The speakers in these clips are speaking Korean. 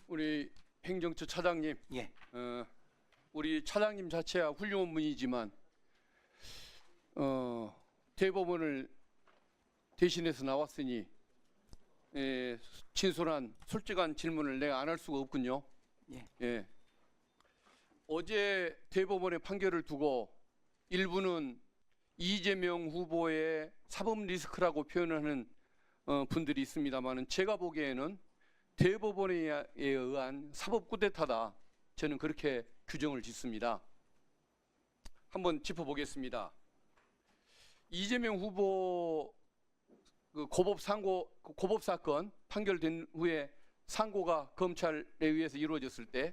우리 행정처 차장님, 예. 우리 차장님 자체야 훌륭한 분이지만 대법원을 대신해서 나왔으니 진솔한 솔직한 질문을 내가 안 할 수가 없군요. 예. 어제 대법원의 판결을 두고 일부는 이재명 후보의 사법 리스크라고 표현하는 분들이 있습니다만은 제가 보기에는 대법원에 의한 사법 쿠데타다. 저는 그렇게 규정을 짓습니다. 한번 짚어보겠습니다. 이재명 후보 고법 사건 판결된 후에 상고가 검찰에 의해서 이루어졌을 때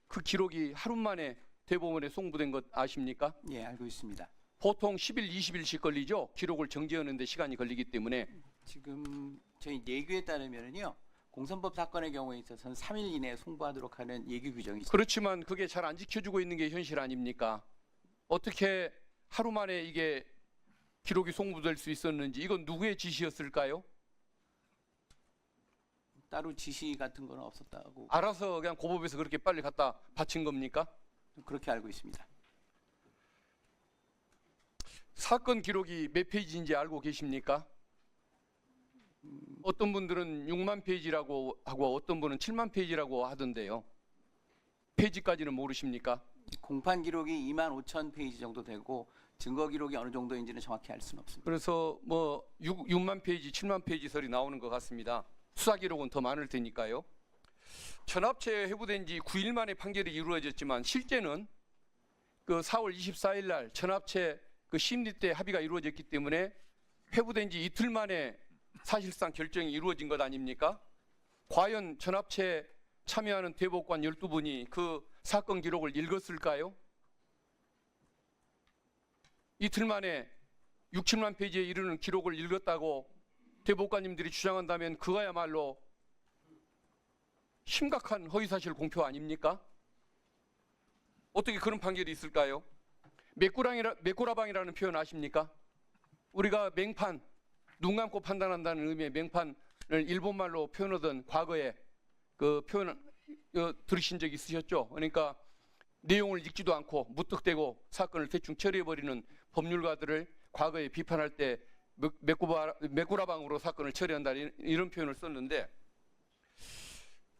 그 기록이 하루 만에 대법원에 송부된 것 아십니까? 예, 알고 있습니다. 보통 10일, 20일씩 걸리죠. 기록을 정지하는 데 시간이 걸리기 때문에. 지금 저희 예규에 따르면요, 공선법 사건의 경우에 있어서는 3일 이내에 송부하도록 하는 예규 규정이 있습니다. 그렇지만 그게 잘 안 지켜주고 있는 게 현실 아닙니까? 어떻게 하루 만에 이게 기록이 송부될 수 있었는지, 이건 누구의 지시였을까요? 따로 지시 같은 건 없었다고 알아서 그냥 고법에서 그렇게 빨리 갖다 바친 겁니까? 그렇게 알고 있습니다. 사건 기록이 몇 페이지인지 알고 계십니까? 어떤 분들은 6만 페이지라고 하고 어떤 분은 7만 페이지라고 하던데요. 페이지까지는 모르십니까? 공판 기록이 25,000페이지 정도 되고 증거 기록이 어느 정도인지는 정확히 알 수는 없습니다. 그래서 뭐 6만 페이지, 7만 페이지 설이 나오는 것 같습니다. 수사 기록은 더 많을 테니까요. 전합체 회부된 지 9일 만에 판결이 이루어졌지만 실제는 그 4월 24일 날 전합체 그 심리 때 합의가 이루어졌기 때문에 회부된 지 이틀 만에 사실상 결정이 이루어진 것 아닙니까? 과연 전합체 참여하는 대법관 12분이 그 사건 기록을 읽었을까요? 이틀 만에 6, 7만 페이지에 이르는 기록을 읽었다고 대법관님들이 주장한다면 그거야말로 심각한 허위사실 공표 아닙니까? 어떻게 그런 판결이 있을까요? 메꾸라방이라는 표현 아십니까? 우리가 맹판, 눈 감고 판단한다는 의미의 맹판을 일본말로 표현하던 과거에 그 표현 들으신 적 있으셨죠? 그러니까 내용을 읽지도 않고 무턱대고 사건을 대충 처리해버리는 법률가들을 과거에 비판할 때 메꾸라방으로 사건을 처리한다 이런 표현을 썼는데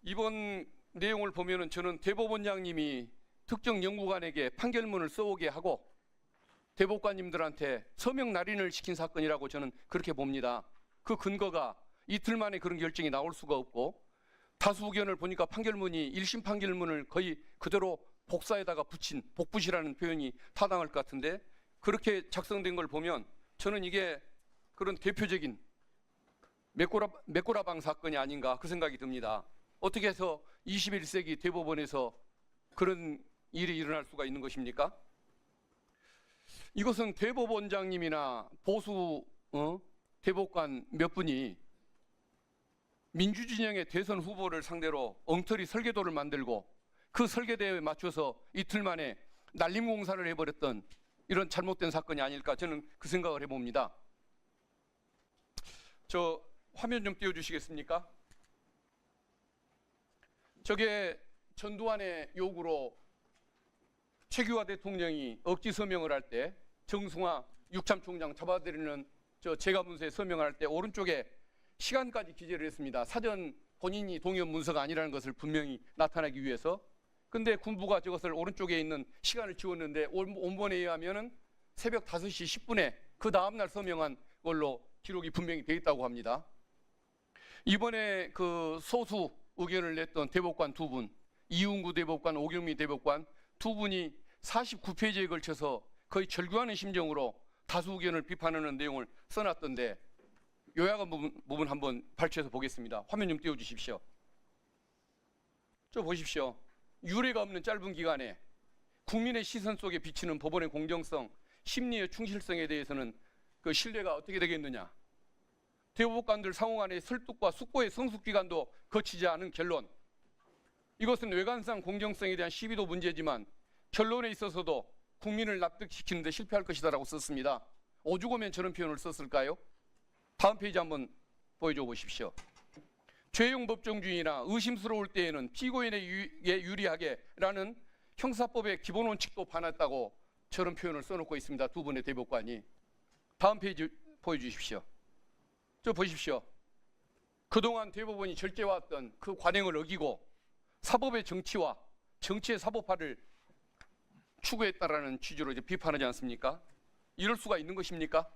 이번 내용을 보면은 저는 대법원장님이 특정 연구관에게 판결문을 써오게 하고 대법관님들한테 서명 날인을 시킨 사건이라고 저는 그렇게 봅니다. 그 근거가 이틀 만에 그런 결정이 나올 수가 없고 다수 의견을 보니까 판결문이 1심 판결문을 거의 그대로 복사에다가 붙인 복붙이라는 표현이 타당할 것 같은데 그렇게 작성된 걸 보면 저는 이게 그런 대표적인 메꾸라방 사건이 아닌가 그 생각이 듭니다. 어떻게 해서 21세기 대법원에서 그런 일이 일어날 수가 있는 것입니까? 이것은 대법원장님이나 보수 대법관 몇 분이 민주진영의 대선 후보를 상대로 엉터리 설계도를 만들고 그 설계도에 맞춰서 이틀 만에 날림공사를 해버렸던 이런 잘못된 사건이 아닐까 저는 그 생각을 해봅니다. 저 화면 좀 띄워주시겠습니까? 저게 전두환의 요구로 최규하 대통령이 억지 서명을 할 때 정승화 육참총장 잡아들이는 저 재가문서에 서명할 때 오른쪽에 시간까지 기재를 했습니다. 사전 본인이 동의한 문서가 아니라는 것을 분명히 나타내기 위해서. 근데 군부가 저것을 오른쪽에 있는 시간을 지웠는데 원본에 의하면은 새벽 5시 10분에 그 다음날 서명한 걸로 기록이 분명히 돼 있다고 합니다. 이번에 그 소수 의견을 냈던 대법관 두 분, 이웅구 대법관, 오경미 대법관 두 분이 49페이지에 걸쳐서 거의 절규하는 심정으로 다수 의견을 비판하는 내용을 써놨던데 요약한 부분 한번 발췌해서 보겠습니다. 화면 좀 띄워주십시오. 저 보십시오. 유례가 없는 짧은 기간에 국민의 시선 속에 비치는 법원의 공정성, 심리의 충실성에 대해서는 그 신뢰가 어떻게 되겠느냐. 대법관들 상호간의 설득과 숙고의 성숙기간도 거치지 않은 결론. 이것은 외관상 공정성에 대한 시비도 문제지만 결론에 있어서도 국민을 납득시키는 데 실패할 것이다라고 썼습니다. 오죽하면 저런 표현을 썼을까요? 다음 페이지 한번 보여줘 보십시오. 죄형 법정주의나 의심스러울 때에는 피고인에게 유리하게라는 형사법의 기본 원칙도 반했다고 저런 표현을 써놓고 있습니다. 두 분의 대법관이. 다음 페이지 보여주십시오. 저 보십시오. 그동안 대법원이 절제해왔던 그 관행을 어기고 사법의 정치와 정치의 사법화를 추구했다라는 취지로 이제 비판하지 않습니까? 이럴 수가 있는 것입니까?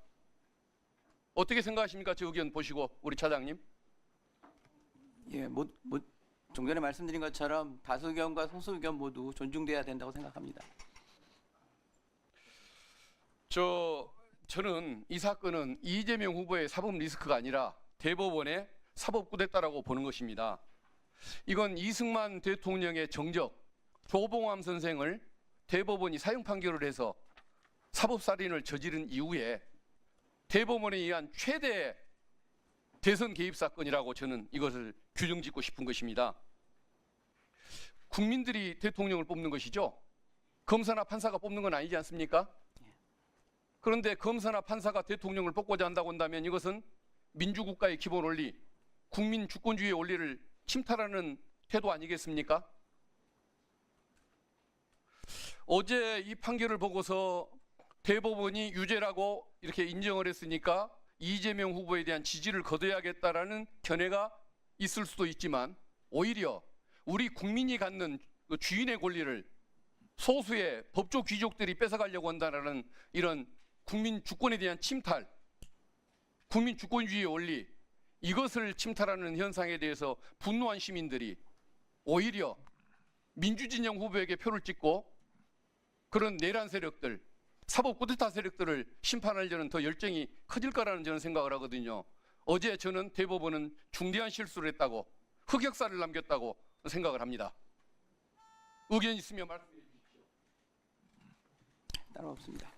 어떻게 생각하십니까? 저 의견 보시고 우리 차장님. 예, 좀 전에 말씀드린 것처럼 다수 의견과 소수 의견 모두 존중돼야 된다고 생각합니다. 저는 이 사건은 이재명 후보의 사법 리스크가 아니라 대법원의 사법 쿠데타라고 보는 것입니다. 이건 이승만 대통령의 정적, 조봉암 선생을 대법원이 사형 판결을 해서 사법살인을 저지른 이후에 대법원에 의한 최대 대선 개입 사건이라고 저는 이것을 규정짓고 싶은 것입니다. 국민들이 대통령을 뽑는 것이죠. 검사나 판사가 뽑는 건 아니지 않습니까? 그런데 검사나 판사가 대통령을 뽑고자 한다고 한다면 이것은 민주국가의 기본 원리, 국민 주권주의의 원리를 침탈하는 태도 아니겠습니까? 어제 이 판결을 보고서 대법원이 유죄라고 이렇게 인정을 했으니까 이재명 후보에 대한 지지를 거둬야겠다라는 견해가 있을 수도 있지만 오히려 우리 국민이 갖는 그 주인의 권리를 소수의 법조 귀족들이 뺏어가려고 한다는 이런 국민 주권에 대한 침탈, 국민 주권주의의 원리, 이것을 침탈하는 현상에 대해서 분노한 시민들이 오히려 민주진영 후보에게 표를 찍고 그런 내란 세력들, 사법 쿠데타 세력들을 심판하려는 더 열정이 커질 거라는 저는 생각을 하거든요. 어제 저는 대법원은 중대한 실수를 했다고, 흑역사를 남겼다고 생각을 합니다. 의견 있으면 말씀해 주십시오. 따로 없습니다.